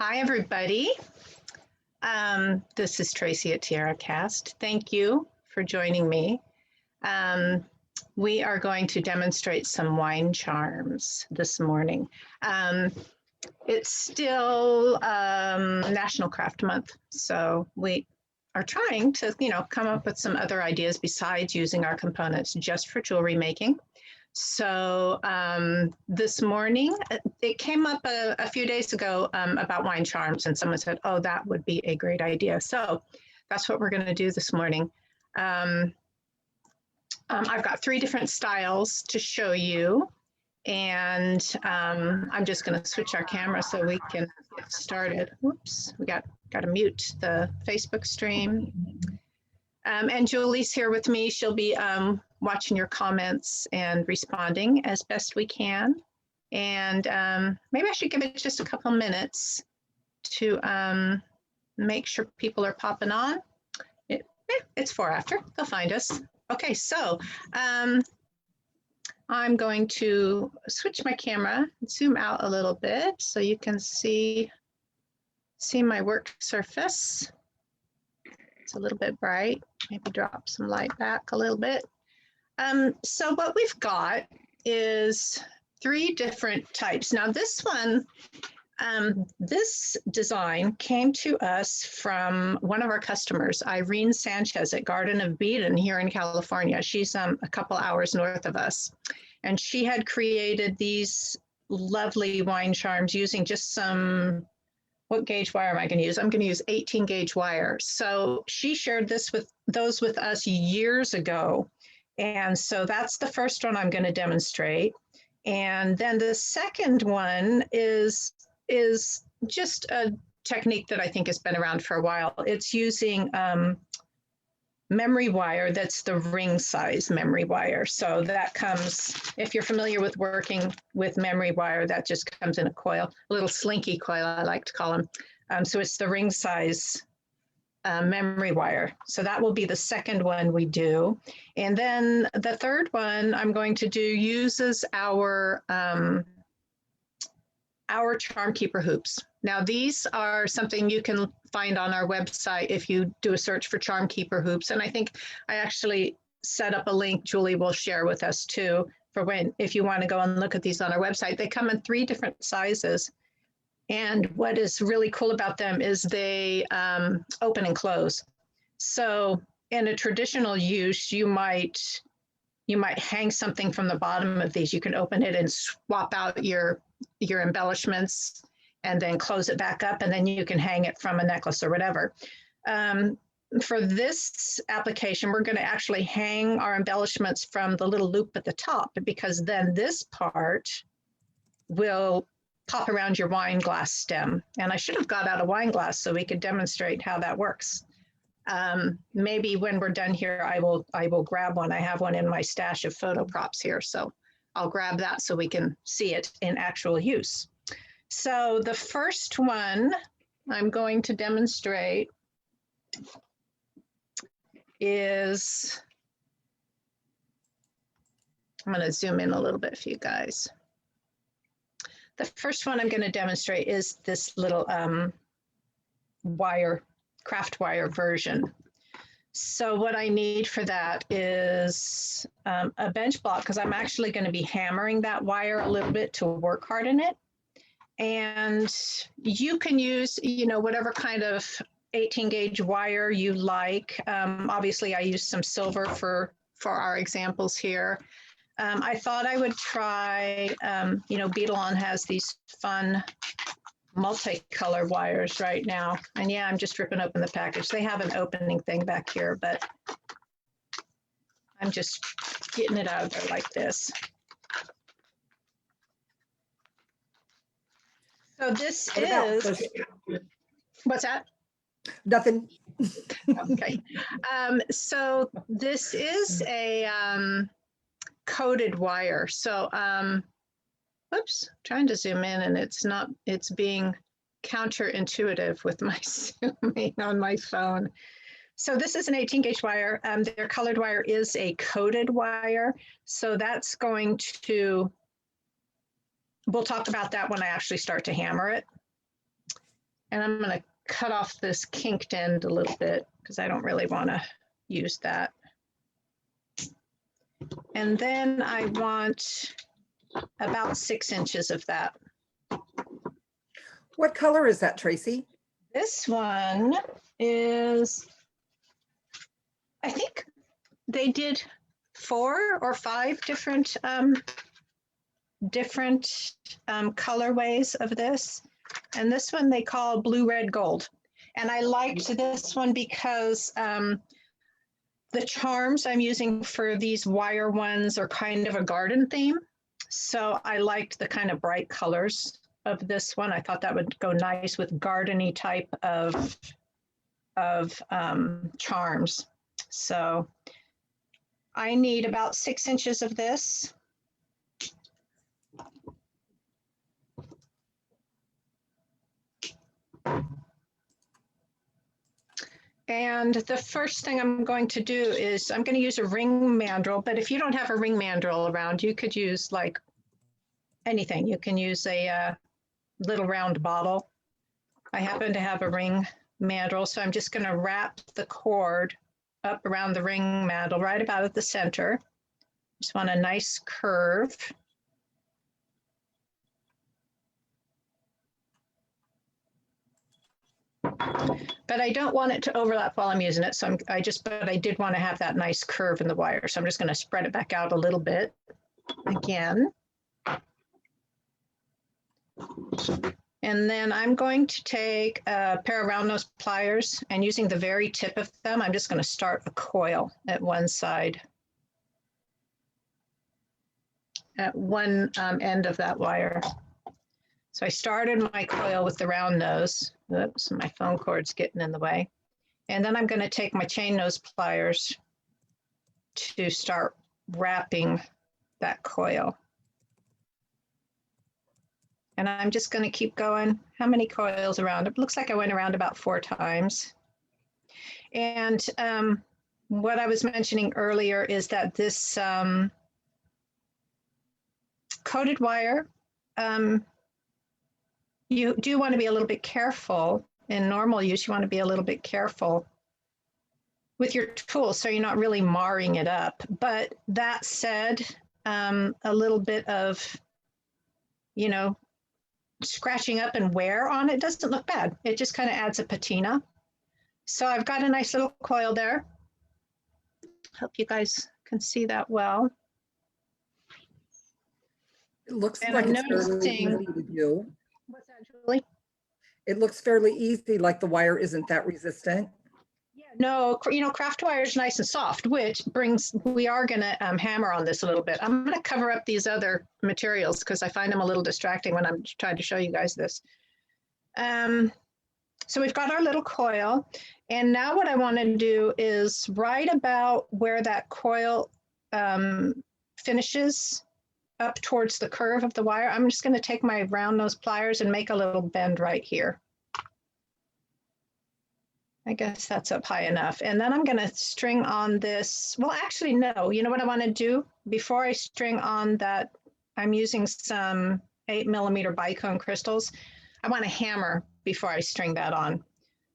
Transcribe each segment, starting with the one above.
Hi, everybody. This is Tracy at TierraCast. Thank you for joining me. We are going to demonstrate some wine charms this morning. It's still National Craft Month, so we are trying to, come up with some other ideas besides using our components just for jewelry making. So this morning, it came up a few days ago about wine charms, and someone said, oh, that would be a great idea. So that's what we're going to do this morning. I've got 3 different styles to show you, and I'm just going to switch our camera so we can get started. Whoops, we got to mute the Facebook stream. And Julie's here with me. She'll be watching your comments and responding as best we can. And maybe I should give it just a couple minutes to make sure people are popping on. It's 4 after, they'll find us. Okay, so I'm going to switch my camera, zoom out a little bit so you can see my work surface. It's a little bit bright, maybe drop some light back a little bit. So what we've got is 3 different types. Now this one, this design came to us from one of our customers, Irene Sanchez at Garden of Eden here in California. She's a couple hours north of us. And she had created these lovely wine charms using just some, what gauge wire am I going to use? I'm going to use 18 gauge wire. So she shared those with us years ago. And so that's the first one I'm going to demonstrate. And then the second one is just a technique that I think has been around for a while. It's using memory wire that's the ring size memory wire. So that comes, if you're familiar with working with memory wire, that just comes in a coil, a little slinky coil, I like to call them. So it's the ring size memory wire. So that will be the second one we do. And then the third one I'm going to do uses our Charm Keeper hoops. Now these are something you can find on our website if you do a search for Charm Keeper hoops. And I think I actually set up a link Julie will share with us too for if you want to go and look at these on our website. They come in 3 different sizes. And what is really cool about them is they open and close. So in a traditional use, you might hang something from the bottom of these. You can open it and swap out your embellishments and then close it back up, and then you can hang it from a necklace or whatever. For this application, we're going to actually hang our embellishments from the little loop at the top, because then this part will pop around your wine glass stem. And I should have got out a wine glass so we could demonstrate how that works. Maybe when we're done here, I will grab one. I have one in my stash of photo props here. So I'll grab that so we can see it in actual use. So the first one I'm going to demonstrate is, I'm going to zoom in a little bit for you guys. The first one I'm going to demonstrate is this little craft wire version. So what I need for that is a bench block, because I'm actually going to be hammering that wire a little bit to work harden it. And you can use, whatever kind of 18 gauge wire you like. Obviously, I used some silver for our examples here. I thought I would try, Beetlon has these fun multicolor wires right now. And yeah, I'm just ripping open the package. They have an opening thing back here, but I'm just getting it out of there like this. So this is, what's that? Nothing. Okay. So this is a coated wire. So, whoops, trying to zoom in and it's being counterintuitive with my zooming on my phone. So this is an 18 gauge wire. Their colored wire is a coated wire. So that's going to, we'll talk about that when I actually start to hammer it. And I'm going to cut off this kinked end a little bit because I don't really want to use that. And then I want about 6 inches of that. What color is that, Tracy? This one is, I think they did 4 or 5 different colorways of this. And this one they call blue, red, gold. And I liked this one because the charms I'm using for these wire ones are kind of a garden theme. So I liked the kind of bright colors of this one. I thought that would go nice with gardeny type of charms. So I need about 6 inches of this. And the first thing I'm going to do is I'm going to use a ring mandrel, but if you don't have a ring mandrel around, you could use like anything. You can use a little round bottle. I happen to have a ring mandrel, so I'm just going to wrap the cord up around the ring mandrel right about at the center. Just want a nice curve. But I don't want it to overlap while I'm using it. So but I did want to have that nice curve in the wire. So I'm just going to spread it back out a little bit again. And then I'm going to take a pair of round nose pliers, and using the very tip of them, I'm just going to start a coil at one side, at one end of that wire. So I started my coil with the round nose. Oops, my phone cord's getting in the way. And then I'm going to take my chain nose pliers to start wrapping that coil. And I'm just going to keep going. How many coils around? It looks like I went around about 4 times. And what I was mentioning earlier is that this coated wire, you do want to be a little bit careful. In normal use, you want to be a little bit careful with your tool so you're not really marring it up. But that said, a little bit of, scratching up and wear on it doesn't look bad. It just kind of adds a patina. So I've got a nice little coil there. Hope you guys can see that well. It looks And like I'm it's fairly noticing, easy to do. what's that, Julie? It looks fairly easy, like the wire isn't that resistant. Yeah, no, craft wire is nice and soft, which brings, we are going to hammer on this a little bit. I'm going to cover up these other materials because I find them a little distracting when I'm trying to show you guys this. So we've got our little coil, and now what I want to do is right about where that coil finishes up towards the curve of the wire, I'm just going to take my round nose pliers and make a little bend right here. I guess that's up high enough. And then I'm going to string on this. Well, actually, no. You know what I want to do? Before I string on that, I'm using some 8mm bicone crystals. I want to hammer before I string that on.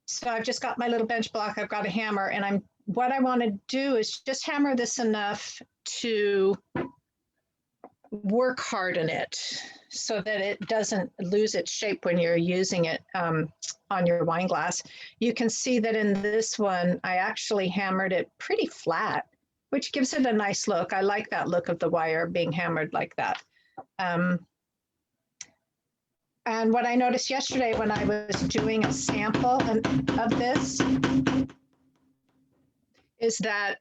So I've just got my little bench block. I've got a hammer, and what I want to do is just hammer this enough to work hard in it so that it doesn't lose its shape when you're using it on your wine glass. You can see that in this one, I actually hammered it pretty flat, which gives it a nice look. I like that look of the wire being hammered like that. And what I noticed yesterday when I was doing a sample of this is that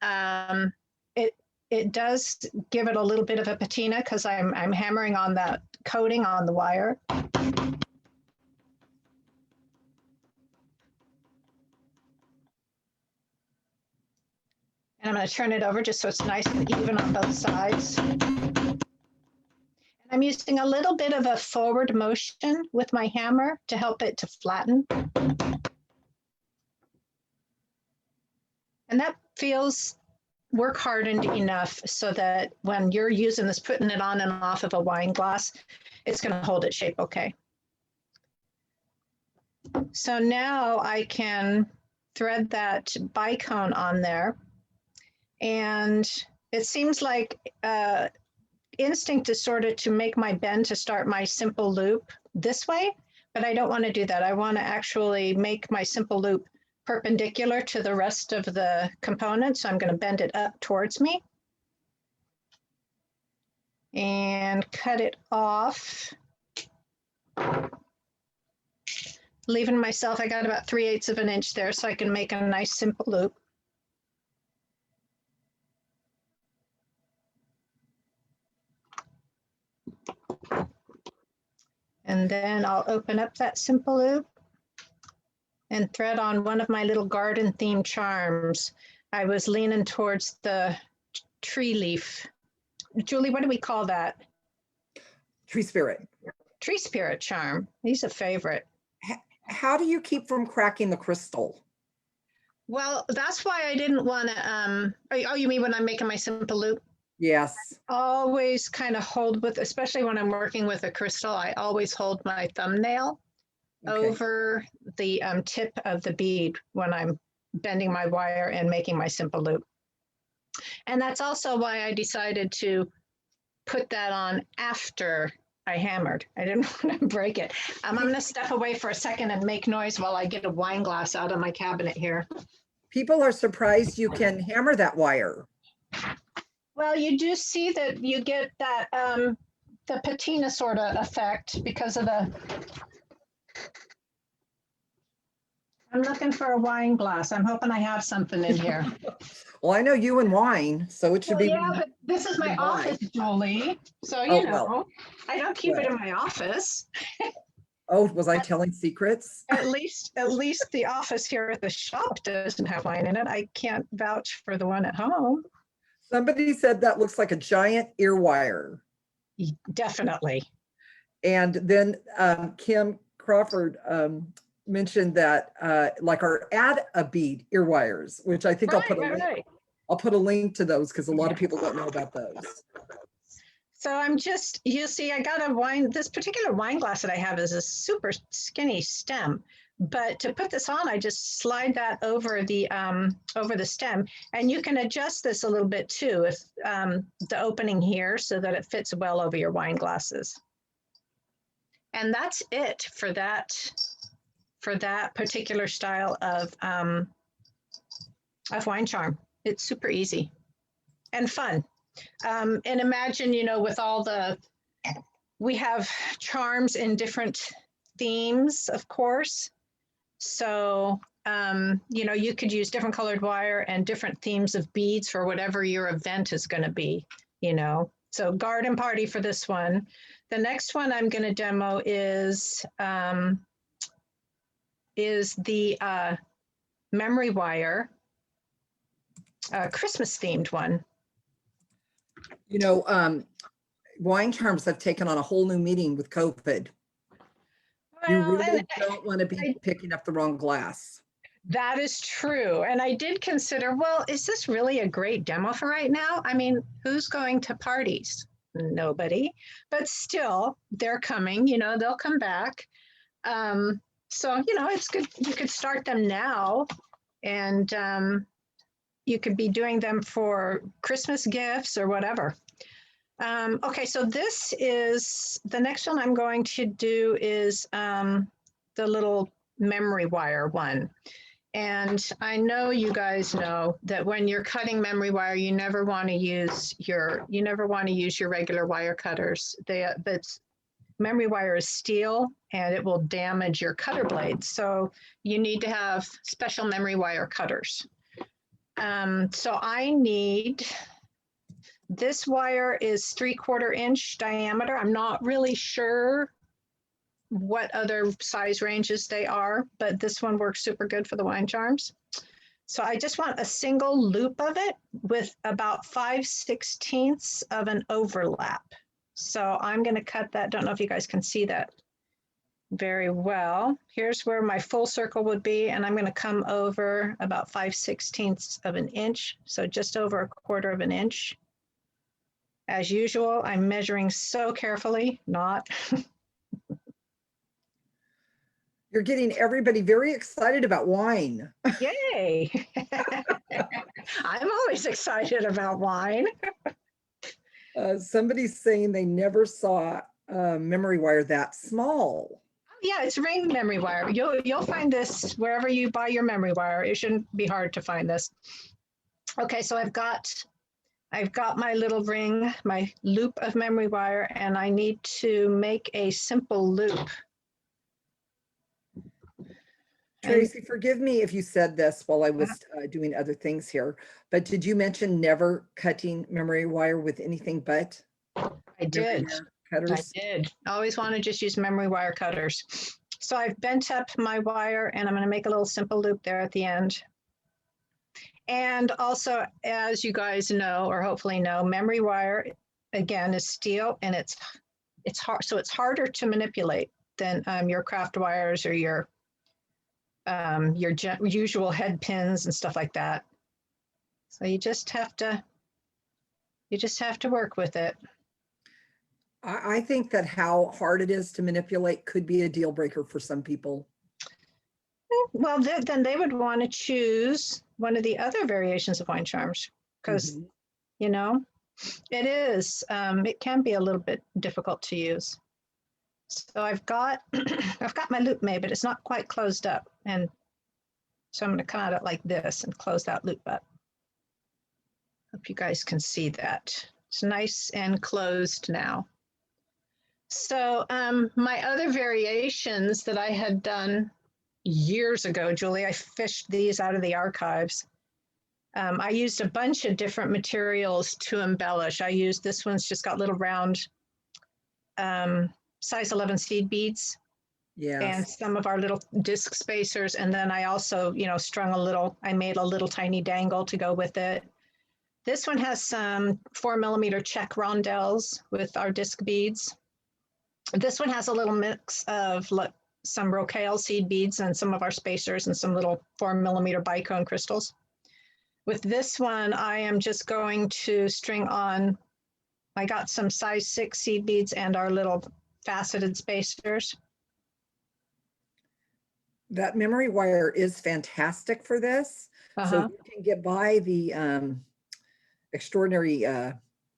it does give it a little bit of a patina because I'm hammering on that coating on the wire. And I'm going to turn it over just so it's nice and even on both sides. And I'm using a little bit of a forward motion with my hammer to help it to flatten. And that feels work hardened enough so that when you're using this, putting it on and off of a wine glass, it's going to hold its shape okay. So now I can thread that bicone on there. And it seems like instinct is sort of to make my bend to start my simple loop this way, but I don't want to do that. I want to actually make my simple loop perpendicular to the rest of the component. So I'm going to bend it up towards me and cut it off, leaving myself, I got about 3/8 of an inch there so I can make a nice simple loop. And then I'll open up that simple loop and thread on one of my little garden themed charms. I was leaning towards the tree leaf. Julie, what do we call that? Tree spirit. Tree spirit charm. He's a favorite. How do you keep from cracking the crystal? Well, that's why I didn't want to, oh, you mean when I'm making my simple loop? Yes. Always kind of hold with, especially when I'm working with a crystal, I always hold my thumbnail Okay. over the tip of the bead when I'm bending my wire and making my simple loop. And that's also why I decided to put that on after I hammered. I didn't want to break it. I'm going to step away for a second and make noise while I get a wine glass out of my cabinet here. People are surprised you can hammer that wire. Well, you do see that you get that the patina sort of effect because of the. I'm looking for a wine glass. I'm hoping I have something in here. Well, I know you and wine, so it should Well, be. yeah, but this is my Goodbye. office, Julie. So, Oh, you know, well. I don't keep it Well. in my office. Oh, was I telling secrets? At least the office here at the shop doesn't have wine in it. I can't vouch for the one at home. Somebody said that looks like a giant ear wire. Definitely. And then Kim Crawford mentioned that like our add a bead ear wires, which I think I'll put a link. Right. I'll put a link to those because a lot of people don't know about those. So I'm just, you see, I got a wine, this particular wine glass that I have is a super skinny stem. But to put this on, I just slide that over the stem, and you can adjust this a little bit too, if the opening here, so that it fits well over your wine glasses. And that's it for that particular style of wine charm. It's super easy and fun. And imagine, you know, with all we have charms in different themes, of course. So, you know, you could use different colored wire and different themes of beads for whatever your event is going to be, you know. So garden party for this one. The next one I'm going to demo is the memory wire, Christmas themed one. You know, wine charms have taken on a whole new meaning with COVID. You really don't want to be picking up the wrong glass. That is true. And I did consider, well, is this really a great demo for right now? I mean, who's going to parties? Nobody. But still, they're coming, you know, they'll come back. So, you know, it's good. You could start them now, and you could be doing them for Christmas gifts or whatever. Okay, so this is, the next one I'm going to do is the little memory wire one. And I know you guys know that when you're cutting memory wire, you never want to use your regular wire cutters. But memory wire is steel and it will damage your cutter blades. So you need to have special memory wire cutters. So I need, this wire is 3/4 inch diameter. I'm not really sure what other size ranges they are, but this one works super good for the wine charms. So I just want a single loop of it with about 5/16 of an overlap. So I'm going to cut that. Don't know if you guys can see that very well. Here's where my full circle would be, and I'm going to come over about 5/16 of an inch, so just over 1/4 of an inch. As usual, I'm measuring so carefully, not. You're getting everybody very excited about wine. Yay. I'm always excited about wine. Somebody's saying they never saw a memory wire that small. Yeah, it's ring memory wire. You'll find this wherever you buy your memory wire. It shouldn't be hard to find this. Okay, so I've got my little ring, my loop of memory wire, and I need to make a simple loop. Tracy, forgive me if you said this while I was doing other things here, but did you mention never cutting memory wire with anything but I did. cutters? I did. I always want to just use memory wire cutters. So I've bent up my wire and I'm going to make a little simple loop there at the end. And also, as you guys know, or hopefully know, memory wire, again, is steel and it's hard. So it's harder to manipulate than your craft wires or your usual head pins and stuff like that. So you just have to work with it. I think that how hard it is to manipulate could be a deal breaker for some people. Well, then they would want to choose one of the other variations of wine charms because, you know, it can be a little bit difficult to use. So I've got my loop made, but it's not quite closed up. And so I'm going to come at it like this and close that loop up. Hope you guys can see that. It's nice and closed now. So my other variations that I had done years ago, Julie, I fished these out of the archives. I used a bunch of different materials to embellish. This one's just got little round size 11 seed beads. Yes. And some of our little disc spacers. And then I also, I made a little tiny dangle to go with it. This one has some 4mm check rondelles with our disc beads. This one has a little mix of some rocaille seed beads and some of our spacers and some little 4mm bicone crystals. With this one, I am just going to string on, I got some size 6 seed beads and our little faceted spacers. That memory wire is fantastic for this. So you can get by the extraordinary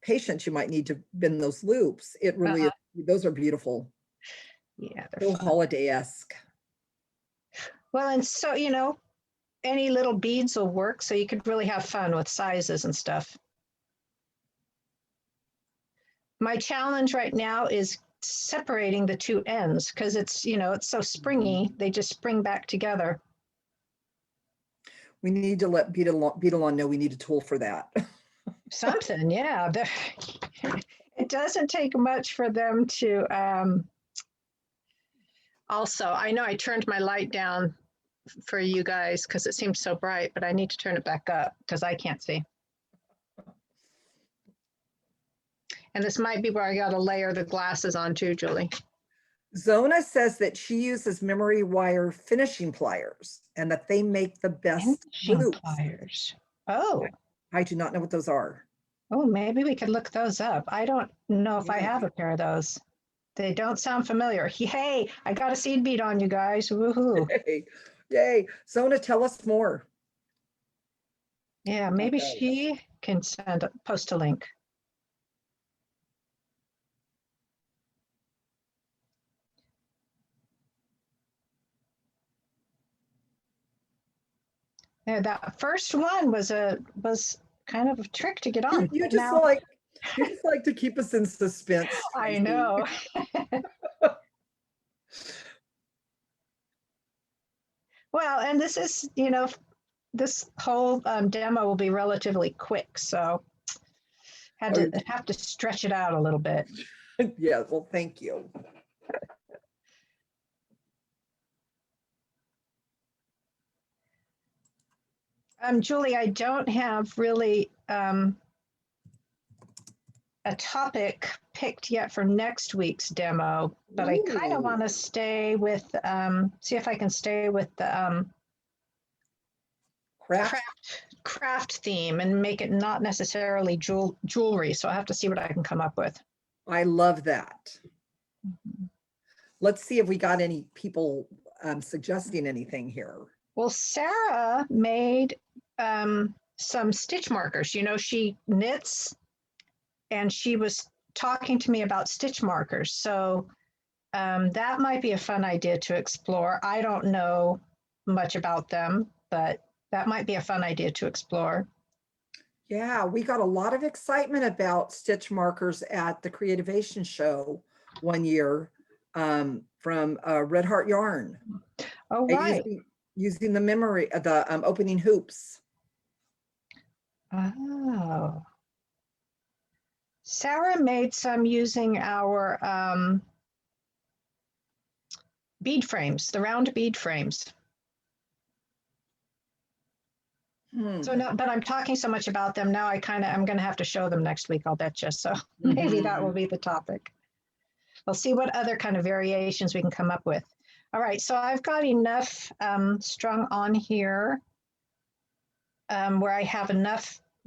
patience you might need to bend those loops. It really is, those are beautiful. Yeah, they're so holiday-esque. Well, and so, any little beads will work, so you could really have fun with sizes and stuff. My challenge right now is separating the two ends because it's so springy, they just spring back together. We need to let Beetalon know we need a tool for that. Something, yeah. It doesn't take much for them to also, I know I turned my light down for you guys because it seems so bright, but I need to turn it back up because I can't see. And this might be where I got to layer the glasses on too, Julie. Zona says that she uses memory wire finishing pliers and that they make the best loops. Pliers. Oh. I do not know what those are. Oh, maybe we could look those up. I don't know if I have a pair of those. They don't sound familiar. Hey, I got a seed bead on you guys. Woohoo. Yay. Zona, tell us more. Yeah, maybe she can post a link. Yeah, that first one was kind of a trick to get on. You just like to keep us in suspense. I know. Well, and this is, this whole demo will be relatively quick, so have to stretch it out a little bit. Yeah, well, thank you. Julie, I don't have really a topic picked yet for next week's demo, but I kind of want to stay with, see if I can stay with the craft theme and make it not necessarily jewelry. So I have to see what I can come up with. I love that. Let's see if we got any people suggesting anything here. Well, Sarah made some stitch markers. You know, she knits, and she was talking to me about stitch markers. So that might be a fun idea to explore. I don't know much about them, but that might be a fun idea to explore. Yeah, we got a lot of excitement about stitch markers at the Creativation Show one year from Red Heart Yarn. Oh, right. Using the memory of the opening hoops. Oh. Sarah made some using our bead frames, the round bead frames. So no, but I'm talking so much about them now, I'm going to have to show them next week, I'll bet you. So maybe that will be the topic. We'll see what other kind of variations we can come up with. All right, so I've got enough strung on here where I have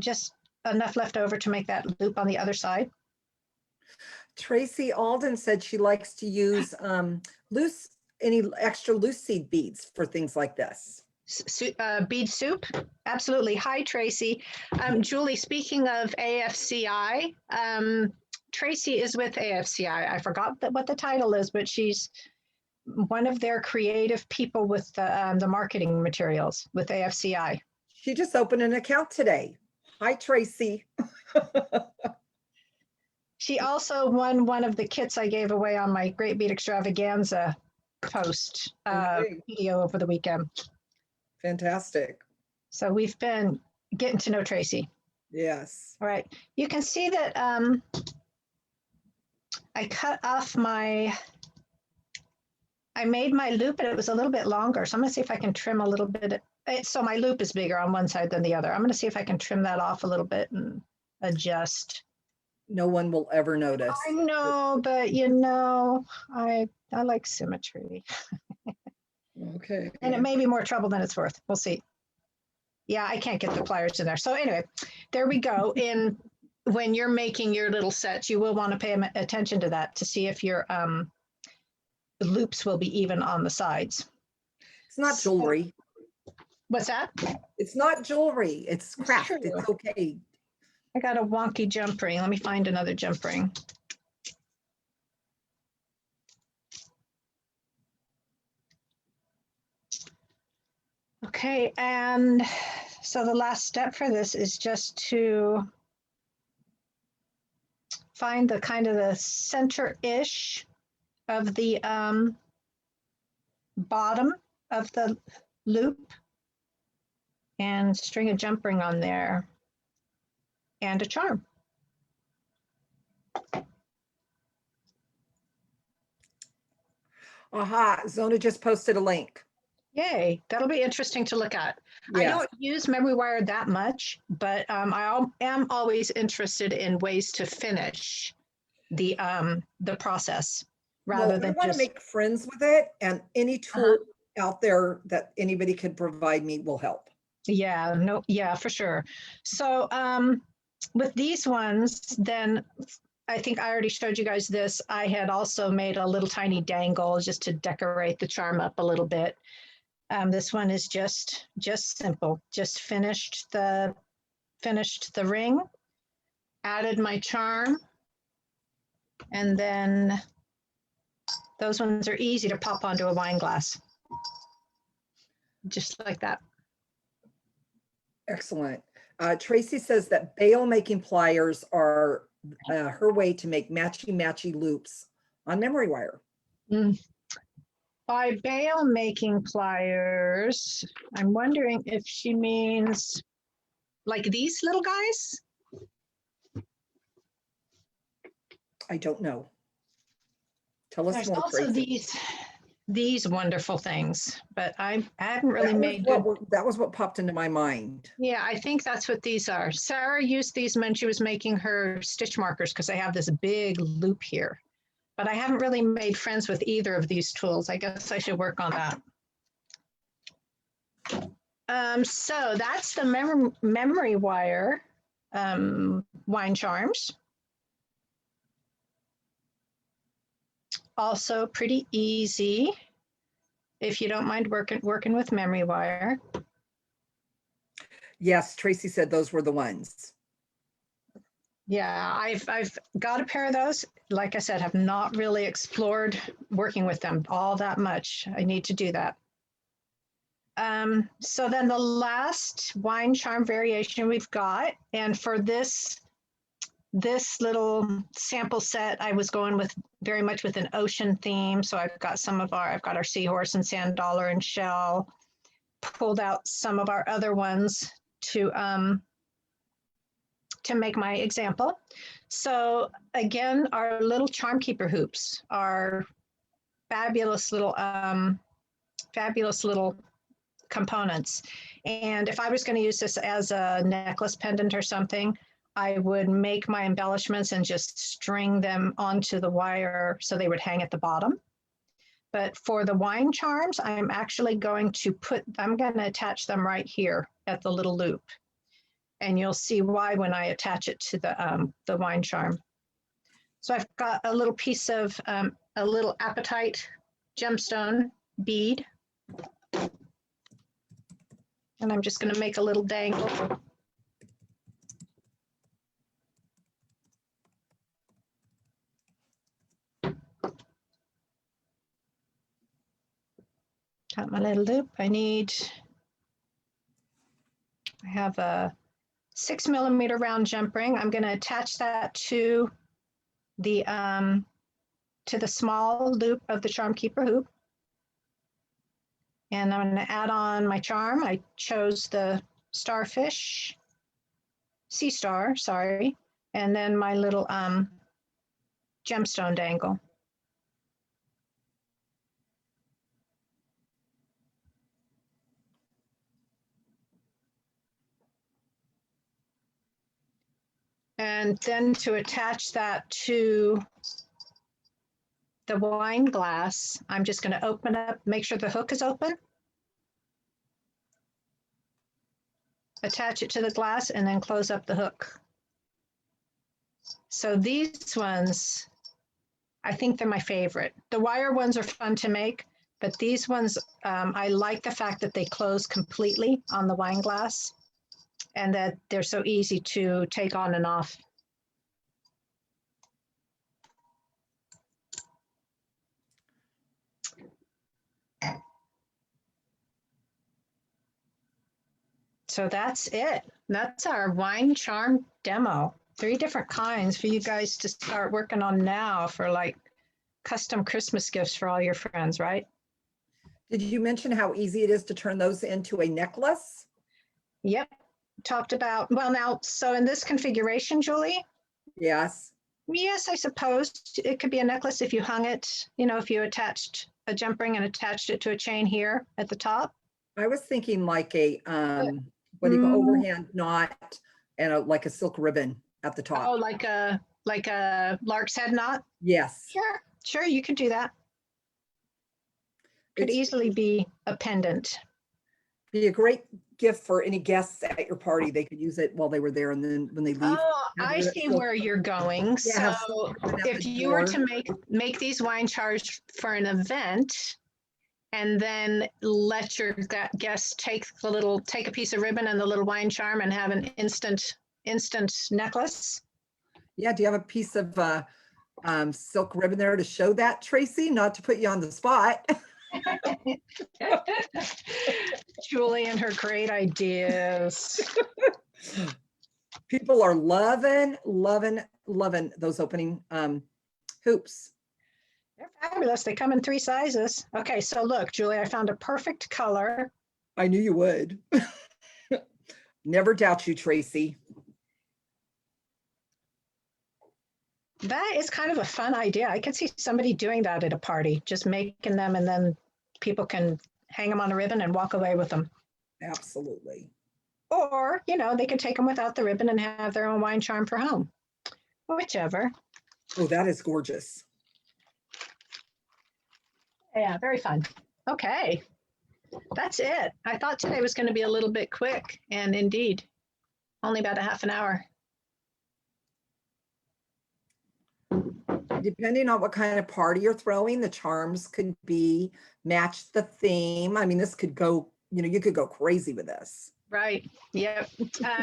just enough left over to make that loop on the other side. Tracy Alden said she likes to use any extra loose seed beads for things like this. Bead soup, absolutely. Hi, Tracy. Julie, speaking of AFCI, Tracy is with AFCI. I forgot what the title is, but she's one of their creative people with the marketing materials with AFCI. She just opened an account today. Hi, Tracy. She also won one of the kits I gave away on my Great Bead Extravaganza post video over the weekend. Fantastic. So we've been getting to know Tracy. Yes. All right. You can see that I cut off I made my loop, and it was a little bit longer. So I'm going to see if I can trim a little bit. So my loop is bigger on one side than the other. I'm going to see if I can trim that off a little bit and adjust. No one will ever notice. I know, but you know, I like symmetry. Okay. And it may be more trouble than it's worth. We'll see. Yeah, I can't get the pliers in there. So anyway, there we go. When you're making your little sets, you will want to pay attention to that to see if your the loops will be even on the sides. It's not jewelry. What's that? It's not jewelry. It's craft. It's okay. I got a wonky jump ring. Let me find another jump ring. Okay, and so the last step for this is just to find the kind of the center-ish of the bottom of the loop and string a jump ring on there and a charm. Aha, Zona just posted a link. Yay, that'll be interesting to look at. Yes. I don't use memory wire that much, but I am always interested in ways to finish the process rather than I want to make friends with it, and any tool out there that anybody could provide me will help. Yeah, no, yeah, for sure. So with these ones, then I think I already showed you guys this. I had also made a little tiny dangle just to decorate the charm up a little bit. This one is just simple. Just finished the ring, added my charm, and then those ones are easy to pop onto a wine glass, just like that. Excellent. Tracy says that bail making pliers are her way to make matchy loops on memory wire. By bail making pliers, I'm wondering if she means like these little guys? I don't know. Tell us There's more, also Tracy. these wonderful things, but I haven't really that was what popped into my mind. Yeah, I think that's what these are. Sarah used these when she was making her stitch markers because I have this big loop here. But I haven't really made friends with either of these tools. I guess I should work on that. So that's the memory wire wine charms. Also pretty easy. if you don't mind working with memory wire. Yes, Tracy said those were the ones. Yeah, I've got a pair of those. Like I said, have not really explored working with them all that much. I need to do that. So then the last wine charm variation we've got, and for this little sample set, I was going with very much with an ocean theme. So I've got our seahorse and sand dollar and shell, pulled out some of our other ones to make my example. So again, our little charm keeper hoops are fabulous little components. And if I was going to use this as a necklace pendant or something, I would make my embellishments and just string them onto the wire so they would hang at the bottom. But for the wine charms, I'm actually going to attach them right here at the little loop. And you'll see why when I attach it to the wine charm. So I've got a little piece of a little apatite gemstone bead. And I'm just going to make a little dangle. Got my little loop. I have a 6mm round jump ring. I'm going to attach that to the small loop of the charm keeper hoop. And I'm going to add on my charm. I chose the starfish, sea star, sorry, and then my little gemstone dangle. And then to attach that to the wine glass, I'm just going to open up, make sure the hook is open, attach it to the glass, and then close up the hook. So these ones, I think they're my favorite. The wire ones are fun to make, but these ones, I like the fact that they close completely on the wine glass and that they're so easy to take on and off. So that's it. That's our wine charm demo. 3 different kinds for you guys to start working on now for like custom Christmas gifts for all your friends, right? Did you mention how easy it is to turn those into a necklace? Yep. Talked about, well now, so in this configuration, Julie? Yes. Yes, I suppose it could be a necklace if you hung it, if you attached a jump ring and attached it to a chain here at the top. I was thinking like a, what do you call overhand knot and like a silk ribbon at the top. Oh, like a lark's head knot? Yes. Sure, you could do that. Could easily be a pendant. Be a great gift for any guests at your party. They could use it while they were there, and then when they leave. Oh, I see where you're going. Yeah, so if you were to make these wine charms for an event, and then let your guests take a piece of ribbon and the little wine charm and have an instant necklace. Yeah, do you have a piece of silk ribbon there to show that, Tracy? Not to put you on the spot. Julie and her great ideas. People are loving those opening hoops. They're fabulous. They come in 3 sizes. Okay, so look, Julie, I found a perfect color. I knew you would. Never doubt you, Tracy. That is kind of a fun idea. I could see somebody doing that at a party, just making them and then people can hang them on a ribbon and walk away with them. Absolutely. Or, they could take them without the ribbon and have their own wine charm for home. Whichever. Oh, that is gorgeous. Yeah, very fun. Okay, that's it. I thought today was going to be a little bit quick, and indeed, only about a half an hour. I depending on what kind of party you're throwing, the charms could be match the theme. I mean, this could go, you could go crazy with this. Right. Yep.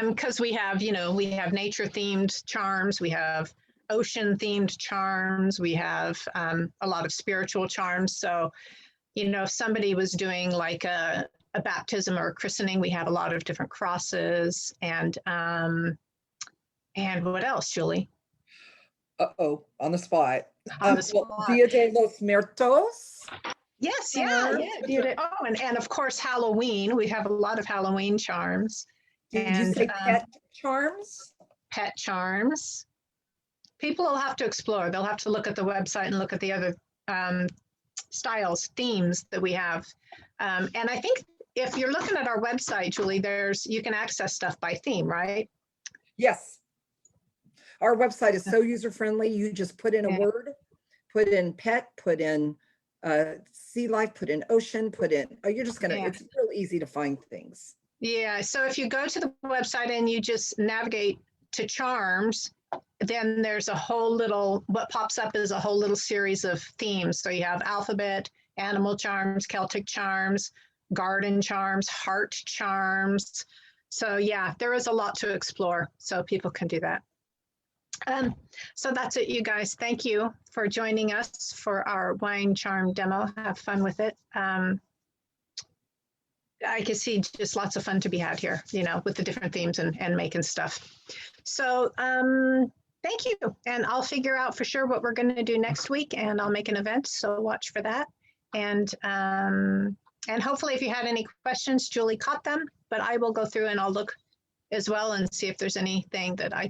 Because we have, we have nature themed charms, we have ocean themed charms, we have a lot of spiritual charms. So, if somebody was doing like a baptism or a christening, we have a lot of different crosses and what else, Julie? Uh-oh, on the spot. On the Well, spot. Dia de los Muertos. Yes, yeah. Oh, and of course, Halloween. We have a lot of Halloween charms. Did you say pet charms? Pet charms. People will have to explore. They'll have to look at the website and look at the other styles, themes that we have. And I think if you're looking at our website, Julie, you can access stuff by theme, right? Yes. Our website is so user-friendly. You just put in a word, put in pet, put in sea life, put in ocean, you're just gonna, it's real easy to find things. Yeah, so if you go to the website and you just navigate to charms, then there's what pops up is a whole little series of themes. So you have alphabet, animal charms, Celtic charms, garden charms, heart charms. So yeah, there is a lot to explore, so people can do that. So that's it, you guys. Thank you for joining us for our wine charm demo. Have fun with it. I can see just lots of fun to be had here, with the different themes and making stuff. So thank you. And I'll figure out for sure what we're going to do next week, and I'll make an event. So watch for that. And hopefully if you had any questions, Julie caught them, but I will go through and I'll look as well and see if there's anything that I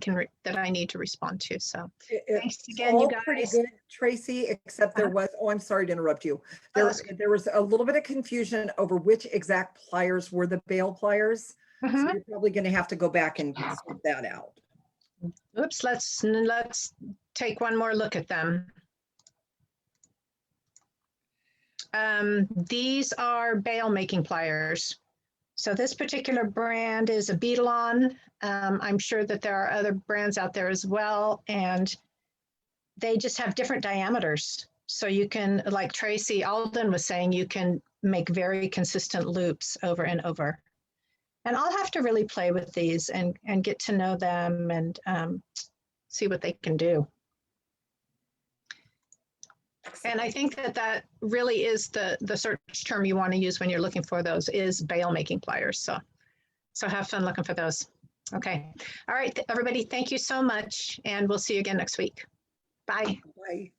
need to respond to. So thanks again, you guys. Pretty good, Tracy, except there was, I'm sorry to interrupt you. There was a little bit of confusion over which exact pliers were the bail pliers. So you're probably going to have to go back and sort that out. Oops, let's take one more look at them. These are bail making pliers. So this particular brand is a Beetlon. I'm sure that there are other brands out there as well, and they just have different diameters. So you can, like Tracy Alden was saying, you can make very consistent loops over and over. And I'll have to really play with these and get to know them and see what they can do. And I think that really is the search term you want to use when you're looking for those is bail making pliers. So have fun looking for those. Okay. All right, everybody, thank you so much. And we'll see you again next week. Bye. Bye.